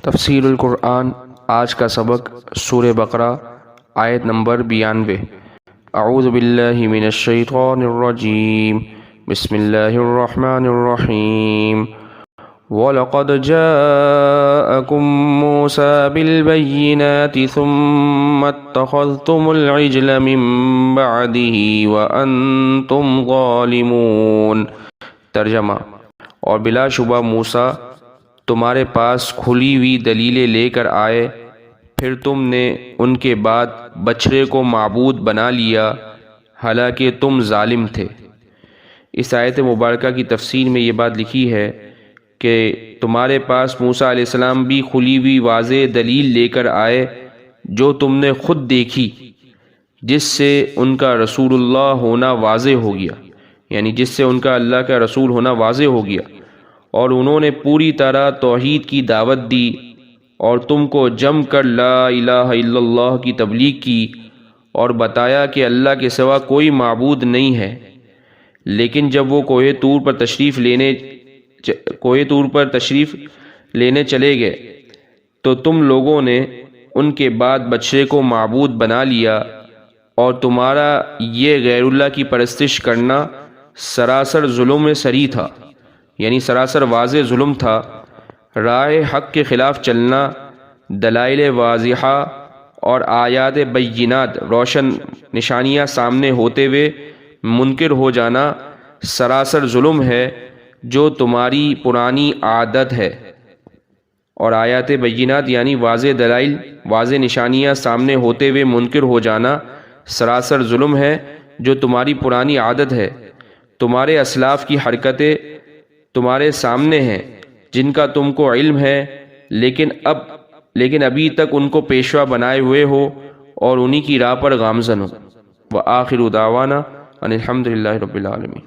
تفسیر القرآن آج کا سبق سورہ بقرہ آیت نمبر 92۔ اعوذ باللہ من الشیطان الرجیم، بسم اللہ الرحمن الرحیم۔ وَلَقَدْ جَاءَكُم مُّوسَىٰ بِالْبَيِّنَاتِ ثُمَّ اتَّخَذْتُمُ الْعِجْلَ مِن بَعْدِهِ وَأَنتُمْ ظَالِمُونَ۔ ترجمہ: اور بلا شبہ موسیٰ تمہارے پاس کھلی ہوئی دلیلیں لے کر آئے، پھر تم نے ان کے بعد بچھڑے کو معبود بنا لیا، حالانکہ تم ظالم تھے۔ اس آیت مبارکہ کی تفسیر میں یہ بات لکھی ہے کہ تمہارے پاس موسیٰ علیہ السلام بھی کھلی ہوئی واضح دلیل لے کر آئے جو تم نے خود دیکھی، جس سے ان کا رسول اللہ ہونا واضح ہو گیا، یعنی جس سے ان کا اللہ کا رسول ہونا واضح ہو گیا، اور انہوں نے پوری طرح توحید کی دعوت دی اور تم کو جم کر لا الہ الا اللہ کی تبلیغ کی اور بتایا کہ اللہ کے سوا کوئی معبود نہیں ہے۔ لیکن جب وہ کوہ طور پر تشریف لینے چلے گئے تو تم لوگوں نے ان کے بعد بچھڑے کو معبود بنا لیا، اور تمہارا یہ غیر اللہ کی پرستش کرنا سراسر ظلم سری تھا، یعنی سراسر واضح ظلم تھا۔ راہ حق کے خلاف چلنا، دلائل واضحہ اور آیات بینات روشن نشانیاں سامنے ہوتے ہوئے منکر ہو جانا سراسر ظلم ہے جو تمہاری پرانی عادت ہے، اور آیات بینات یعنی واضح دلائل، واضح نشانیاں سامنے ہوتے ہوئے منکر ہو جانا سراسر ظلم ہے جو تمہاری پرانی عادت ہے۔ تمہارے اسلاف کی حرکتیں تمہارے سامنے ہیں جن کا تم کو علم ہے، لیکن ابھی تک ان کو پیشوا بنائے ہوئے ہو اور انہی کی راہ پر گامزن ہو۔ وآخر دعوانا ان الحمد للہ رب العالمین۔